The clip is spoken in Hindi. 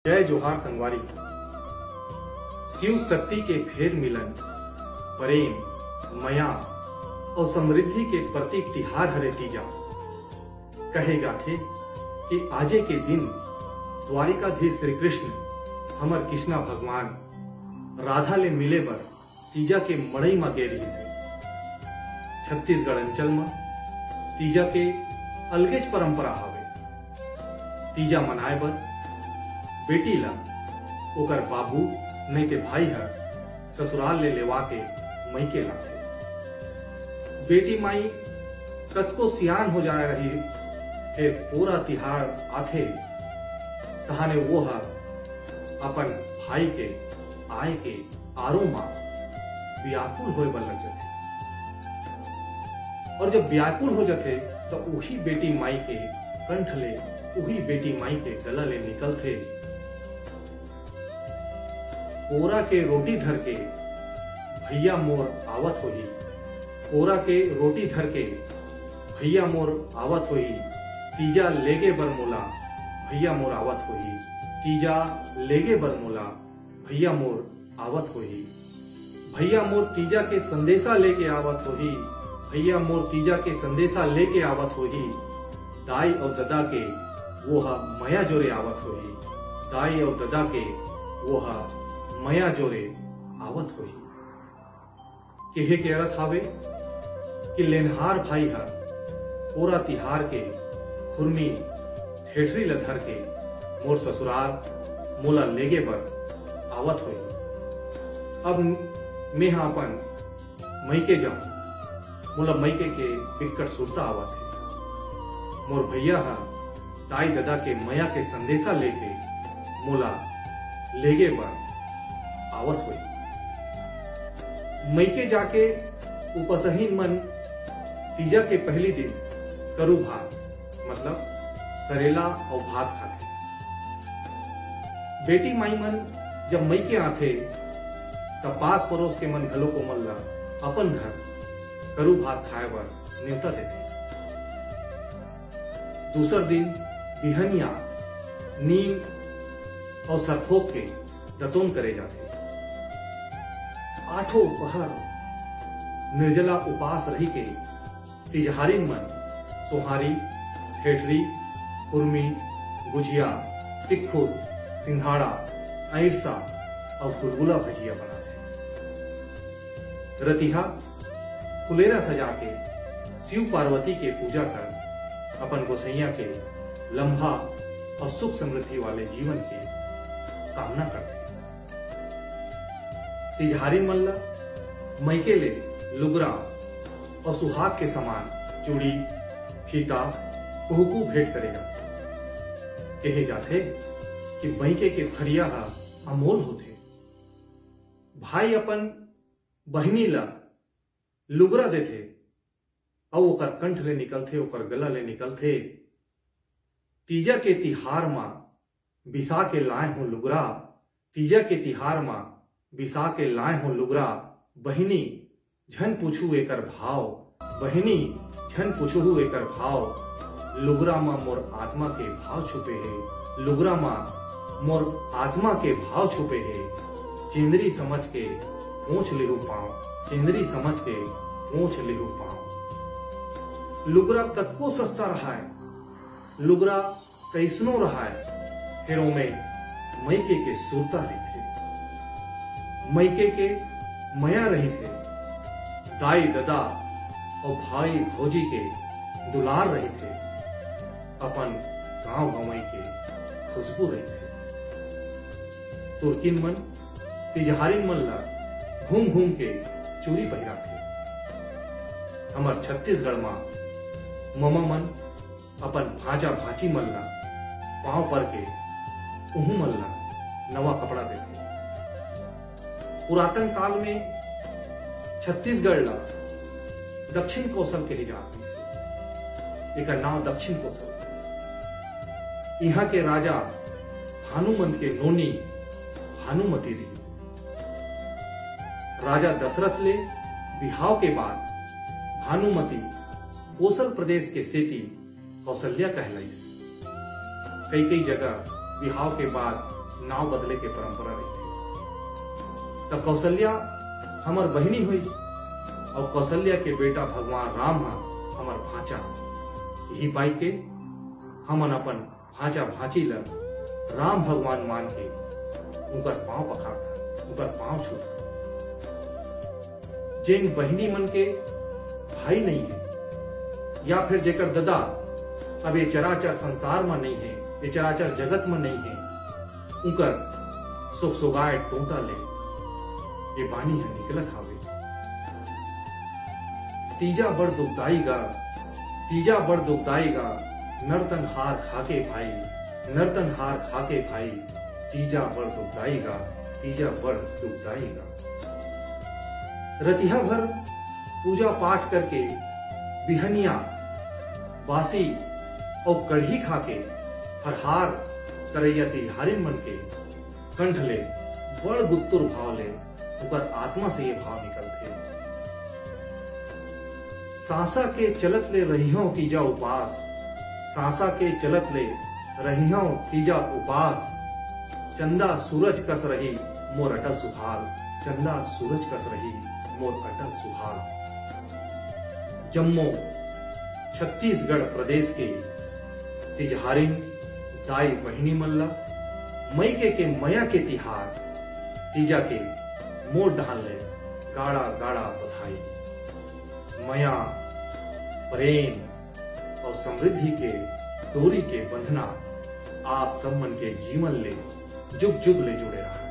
जय जोहार संगवारी। शिव शक्ति के फेर मिलन प्रेम मया और समृद्धि के प्रतीक तिहार हरे तीजा। कहे जाथे कि आजे के दिन द्वारिकाधीश श्री कृष्ण हमर कृष्णा भगवान राधा ले मिले बर तीजा के मड़ई में गे रही से। छत्तीसगढ़ अंचल में तीजा के अलगेज परंपरा हवे। तीजा मनाए बर बेटी ला ओकर बाबू नहीं ते भाई हर ससुराल ले लेवा के मईके लाथे। बेटी माई कतको सियान हो जाए रही फिर पूरा तिहार आथे तहाने वो हर अपन भाई के आय के आरो मां व्याकुल होए बर लग जाथे। और जब व्याकुल हो जाथे तो वही बेटी माई के कंठ ले वही बेटी माई के गला ले निकलथे। पोरा के रोटी धर के भैया मोर आवत होही। पोरा के रोटी धर के भैया मोर आवत होही। तीजा लेगे बर मोला भैया मोर आवत होही। तीजा लेगे बर मोला भैया मोर आवत होही। भैया मोर तीजा के संदेशा लेके आवत होही। भैया मोर तीजा के संदेशा लेके आवत होही। दाई और ददा के वो हा मया जोरे आवत होही। दाई और ददा के वो हा मया जोरे आवत होही। केहे के अर्थ हावे कि लेनहार भाई हर पूरा तिहार के खुरमी ठेठरी ल धर के मोर ससुराल मोला लेगे बर आवत होही। अब मैं अपन मईके जाऊं मोला मईके के बिकट सुरता आवत है। मोर भैया हर दाई ददा के मया के संदेशा लेके मोला लेगे बर आवत हुई। मईके जाके उपसहीन मन तीजा के पहली दिन करू भात मतलब करेला और भात खाते। बेटी माई मन जब मईके आथे तब पास पड़ोस के मन घलो को मन ला अपन घर करू भात खाए बर न्योता देते। दूसर दिन बिहनिया नीम और सरफोक के दतोन करे जाते। आठों पहर निर्जला उपास रही के तिजहारिन मन सोहारी ठेठरी खुरमी गुजिया टिक्खू सिंघाड़ा ऐरसा और गुलगुला भजिया बनाते। रतिहा फुलेरा सजा के शिव पार्वती के पूजा कर अपन गोसैया के लंबा और सुख समृद्धि वाले जीवन की कामना करते। तिजहारिन मल्ला मईके ले लुगरा और सुहाग के समान चूड़ी फीता कुहकू भेंट करेगा। कहे जाते कि मईके के फरिया अमोल होते। भाई अपन बहनी ला लुगरा देथे और ओकर कंठ ले निकलथे ओकर गला ले निकलथे। तीजा के तिहार मां बिसा के लाए हो लुगरा। तीजा के तिहार मां बिसा के लाए हो लुगरा। बहिनी झन पूछू एकर भाव। बहिनी झन पूछू एकर भाव। लुगरा मां मोर आत्मा के भाव छुपे है। लुगरा मां मोर आत्मा के भाव छुपे है। चेंदरी समझ के पूछ लेहू पाँव। चेंदरी समझ के पूछ लेहू पाँव। लुगरा कतको सस्ता रहा है। लुगरा कैसनो रहा है फिर में मईके के सुरता रही थे। मईके के मया रही थे। दाई ददा और भाई भौजी के दुलार रही थे। अपन गांव गंवई के खुशबू रही थे। तुर्किन मन तिजहारिन मन ला घूम घूम के चूरी पहिरा थे। हमार छत्तीसगढ़ में ममा मन अपन भाजा भाची मन ला पांव पर के उहू मन ला नवा कपड़ा देते। पुरातन काल में छत्तीसगढ़ ला दक्षिण कौशल के जात एक नाम दक्षिण कौशल। यहाँ के राजा भानुमंत के नोनी भानुमती रही। राजा दशरथ ले बिहाव के बाद भानुमती कौशल प्रदेश के सेती कौशल्या कहलाई। कई कई जगह बिहाव के बाद नाव बदले के परंपरा रही है। तब कौशल्या हमर बहिनी हुई और कौशल्या के बेटा भगवान राम हा हमर भांचा। यही पाई के हमन अपन भांचा भांची ला राम भगवान मान के उनकर पांव पखाड़ता, उनकर पांव छूता। जिन बहिनी मन के भाई नहीं है या फिर जेकर ददा अब ये चराचर संसार में नहीं है, ये चराचर जगत में नहीं है, उनकर सुख सुगाए टोटा ले ये बानी है निकलत हावे। तीजा बड़ दुखदाई गा, तीजा बड़ दुखदाई गा, नर्तन हार खाके भाई, नर्तन हार खाके भाई, तीजा बड़ दुखदाई गा, तीजा बड़ दुखदाई गा। रतिहा भर पूजा पाठ करके बिहनिया बासी और कढ़ी खाके फरहार करैया तिहारिन मन के कंठ ले बड़ गुत्तुर भाव ले उकर आत्मा से ये भाव निकलते। सांसा के चलत ले रहियों तीजा उपास, सांसा के चलत ले रहियों तीजा उपास, चंदा सूरज कस रही मोर अटल सुहाल, चंदा सूरज कस रही मोर अटल सुहाल। जम्मू छत्तीसगढ़ प्रदेश के तिजहारिन दाई बहिनी मल्ला मईके के मया के तिहार तीजा के मोर डाल ले गाड़ा गाड़ा बधाई। मया प्रेम और समृद्धि के डोरी के बंधना आप सब मन के जीवन ले जुग जुग ले जुड़े रहा।